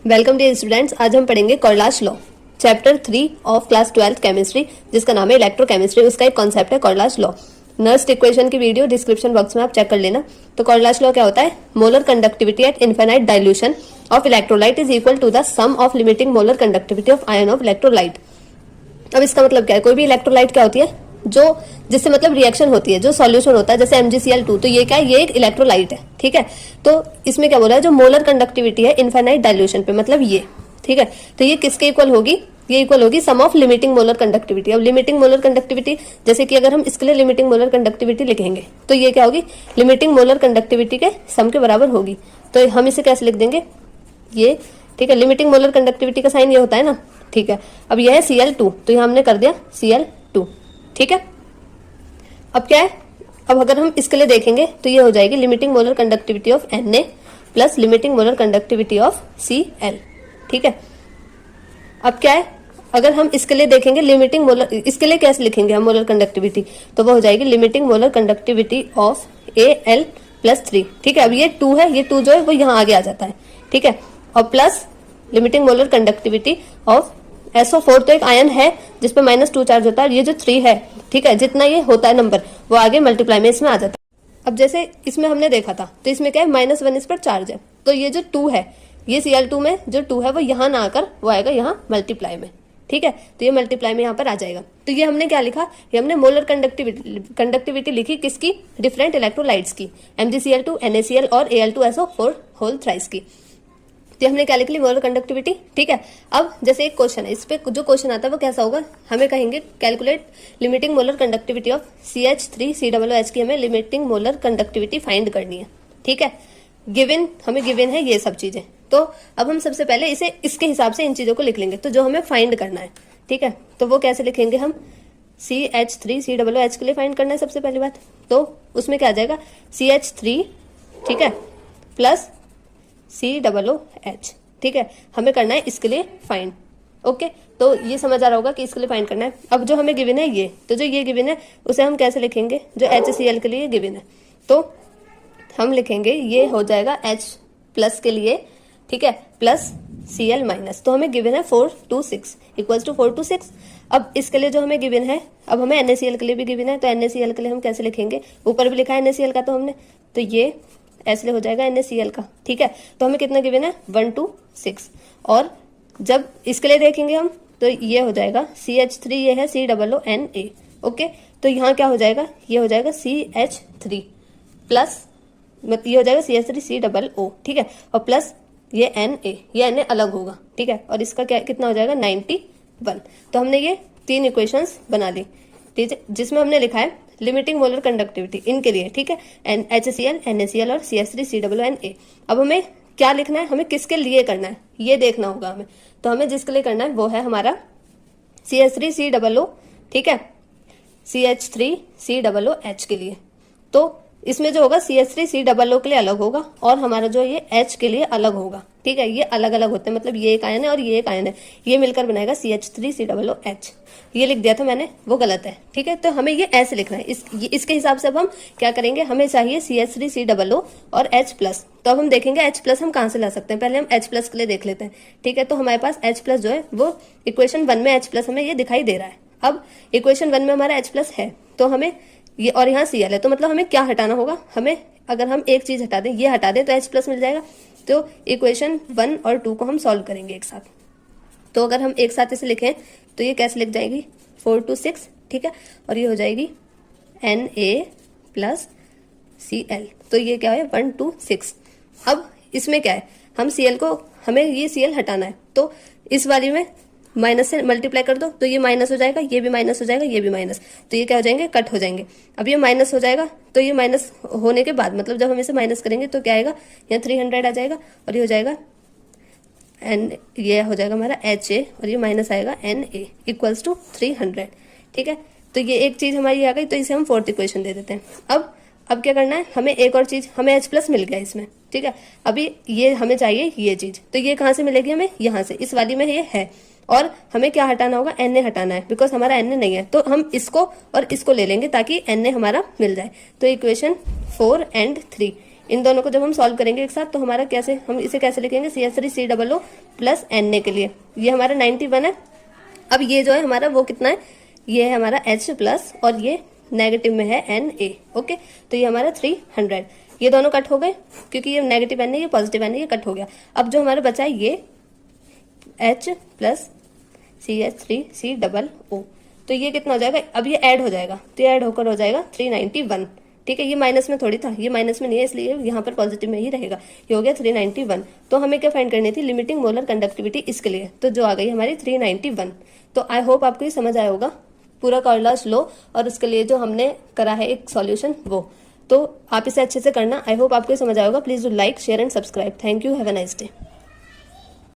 Welcome dear students. आज हम पढ़ेंगे Kohlrausch law chapter 3 of class 12 chemistry, जिसका नाम है इलेक्ट्रोकेमिस्ट्री। उसका एक कॉन्सेप्ट है कॉर्लाश लॉ। नर्स्ट इक्वेशन की वीडियो डिस्क्रिप्शन बॉक्स में आप चेक कर लेना। तो कॉर्लाश लॉ क्या होता है? Molar conductivity at infinite dilution of electrolyte is equal to the sum of limiting molar conductivity of ion of electrolyte. अब इसका मतलब क्या है? कोई भी इलेक्ट्रोलाइट क्या होती है? जो जिससे मतलब रिएक्शन होती है, जो सॉल्यूशन होता है, जैसे MgCl2, तो ये क्या है? ये एक इलेक्ट्रोलाइट है। ठीक है, तो इसमें क्या बोला है? जो मोलर कंडक्टिविटी है इनफाइनाइट डाइल्यूशन पे, मतलब ये। ठीक है, तो ये किसके इक्वल होगी? ये इक्वल होगी सम ऑफ लिमिटिंग मोलर कंडक्टिविटी। अब लिमिटिंग मोलर कंडक्टिविटी, जैसे कि अगर हम इसके लिए लिमिटिंग मोलर कंडक्टिविटी लिखेंगे तो ये क्या होगी? लिमिटिंग मोलर कंडक्टिविटी के सम के बराबर होगी। तो हम इसे कैसे लिख देंगे? ये। ठीक है, लिमिटिंग मोलर कंडक्टिविटी का साइन ये होता है ना। ठीक है, अब यह है Cl2, तो यहां हमने कर दिया Cl2। ठीक है, अब क्या है? अब अगर हम इसके लिए देखेंगे तो ये हो जाएगी limiting molar conductivity of Na plus limiting molar conductivity of Cl। ठीक है, अब क्या है? अगर हम इसके लिए देखेंगे लिमिटिंग मोलर, इसके लिए कैसे लिखेंगे हम मोलर कंडक्टिविटी? तो वो हो जाएगी limiting molar conductivity of Al plus 3। ठीक है, अब ये 2 है, ये 2 जो है वो यहाँ आगे आ जाता है। ठीक है, और plus limiting molar conductivity of SO4, तो एक आयन है जिसपे -2 चार्ज होता है। ये जो 3 है, ठीक है, जितना ये होता है नंबर, वो आगे मल्टीप्लाई में इसमें आ जाता है। अब जैसे इसमें हमने देखा था, तो इसमें क्या है? -1 इस पर चार्ज है, तो ये जो 2 है, ये Cl2 में जो 2 है वो यहाँ ना आकर वो आएगा यहाँ मल्टीप्लाई में। ठीक है, तो ये मल्टीप्लाई में यहाँ पर आ जाएगा। तो ये हमने क्या लिखा? ये हमने मोलर कंडक्टिविटी लिखी किसकी? डिफरेंट इलेक्ट्रोलाइट्स की, MgCl2, NaCl और Al2SO4 होल थ्राइस की। तो हमने क्या लिख ली? Molar conductivity. ठीक है, अब जैसे एक क्वेश्चन है, इस पे जो क्वेश्चन आता है वो कैसा होगा? हमें कहेंगे calculate limiting molar conductivity of CH3COOH की हमें लिमिटिंग मोलर कंडक्टिविटी फाइंड करनी है। ठीक है, गिवन, हमें गिवन है ये सब चीजें। तो अब हम सबसे पहले इसे इसके हिसाब से इन चीजों को लिख लेंगे, तो जो हमें फाइंड करना है। ठीक है, तो वो कैसे लिखेंगे हम? CH3COOH के लिए फाइंड करना है सबसे पहली बात, तो उसमें क्या आ जाएगा? CH3, ठीक है, प्लस COOH। ठीक है, हमें करना है इसके लिए फाइंड। ओके, तो ये समझ आ रहा होगा कि इसके लिए फाइंड करना है। अब जो हमें गिवन है ये, तो जो ये गिवन है उसे हम कैसे लिखेंगे? जो HCl के लिए गिवन है, तो हम लिखेंगे ये हो जाएगा H प्लस के लिए, ठीक है, प्लस Cl माइनस। तो हमें गिवन है 4 to 6 इक्वल्स टू 4 to 6। अब इसके लिए जो हमें गिवन है, अब हमें NaCl के लिए भी गिवन है, तो NaCl के लिए हम कैसे लिखेंगे? ऊपर भी लिखा है NaCl का, तो हमने, तो ये ऐसे हो जाएगा NaCl का। ठीक है, तो हमें कितना गिवन है? 1 to 6। और जब इसके लिए देखेंगे हम, तो ये हो जाएगा CH3, ये है COONA। ओके, तो यहाँ क्या हो जाएगा? ये हो जाएगा CH3 प्लस, मतलब ये हो जाएगा CH3COO। ठीक है, और प्लस ये Na, ये Na अलग होगा। ठीक है, और इसका क्या कितना हो जाएगा? 91। तो हमने ये 3 इक्वेशंस बना ली, ठीक है, जिसमें हमने लिखा है लिमिटिंग मोलर कंडक्टिविटी इनके लिए। ठीक है, HCl, NaCl और CH3COONA। अब हमें क्या लिखना है? हमें किसके लिए करना है ये देखना होगा हमें। तो हमें जिसके लिए करना है वो है हमारा CH3COO। ठीक है, CH3COOH के लिए। तो इसमें जो होगा CH3COO के लिए अलग होगा, और हमारा जो ये H के लिए अलग होगा। ठीक है, ये अलग अलग होते हैं, मतलब ये एक आयन है और ये एक आयन है, ये मिलकर बनाएगा CH3COOH। ये लिख दिया था मैंने, वो गलत है। ठीक है, तो हमें ये ऐसे लिखना है। इसके हिसाब से अब हम क्या करेंगे? हमें चाहिए CH3COO और H प्लस। तो अब हम देखेंगे H प्लस हम कहाँ से ला सकते हैं। पहले हम H प्लस के लिए देख लेते हैं। ठीक है, तो हमारे पास H प्लस जो है वो इक्वेशन 1 में H प्लस हमें ये दिखाई दे रहा है। अब इक्वेशन 1 में हमारा H प्लस है, तो हमें ये, और यहाँ Cl है, तो मतलब हमें क्या हटाना होगा? हमें, अगर हम एक चीज हटा दें, ये हटा दें, तो H प्लस मिल जाएगा। तो इक्वेशन 1 और 2 को हम सॉल्व करेंगे एक साथ। तो अगर हम एक साथ इसे लिखें तो ये कैसे लिख जाएगी? 4 to 6। ठीक है, और ये हो जाएगी Na प्लस Cl। तो ये क्या है? 1 to 6। अब इसमें क्या है? हम Cl को, हमें ये Cl हटाना है, तो इस वाली में माइनस से मल्टीप्लाई कर दो, तो ये माइनस हो जाएगा, ये भी माइनस हो जाएगा, ये भी माइनस, तो ये क्या हो जाएंगे? कट हो जाएंगे। अब ये माइनस हो जाएगा, तो ये माइनस होने के बाद, मतलब जब हम इसे माइनस करेंगे तो क्या आएगा? यहाँ 300 आ जाएगा, और ये हो जाएगा एन, ये हो जाएगा हमारा Ha, और ये माइनस आएगा Na इक्वल्स टू 300। ठीक है, तो ये एक चीज हमारी आ गई, तो इसे हम 4th इक्वेशन दे देते हैं। अब क्या करना है? हमें एक और चीज, हमें H प्लस मिल गया इसमें। ठीक है, अभी ये हमें चाहिए ये चीज, तो ये कहाँ से मिलेगी हमें? यहाँ से, इस वाली में ये है। और हमें क्या हटाना होगा? Na हटाना है, बिकॉज हमारा Na नहीं है, तो हम इसको और इसको ले लेंगे ताकि Na हमारा मिल जाए। तो इक्वेशन 4 and 3 इन दोनों को जब हम सॉल्व करेंगे एक साथ, तो हमारा कैसे, हम इसे कैसे लिखेंगे? CH3COO प्लस Na के लिए, ये हमारा 91 है। अब ये जो है हमारा वो कितना है, ये है हमारा H प्लस और ये नेगेटिव में है Na। ओके, तो ये हमारा 300, ये दोनों कट हो गए क्योंकि ये नेगेटिव N है, ये पॉजिटिव N है, ये कट हो गया। अब जो हमारा बचा है ये H प्लस CH3COO, तो ये कितना हो जाएगा, अब ये ऐड हो जाएगा, तो ये ऐड होकर हो जाएगा 391। ठीक है, ये माइनस में थोड़ी था, ये माइनस में नहीं है इसलिए यहाँ पर पॉजिटिव में ही रहेगा। ये हो गया 391। तो हमें क्या फाइंड करनी थी, लिमिटिंग मोलर कंडक्टिविटी, इसके लिए तो जो आ गई हमारी 391। तो आई होप आपको ये समझ आया होगा पूरा कॉर्लास लॉ और उसके लिए जो हमने करा है एक सॉल्यूशन वो, तो आप इसे अच्छे से करना। आई होप आपको ये समझ आया होगा। Please do like, share and subscribe. Thank you, have a nice day.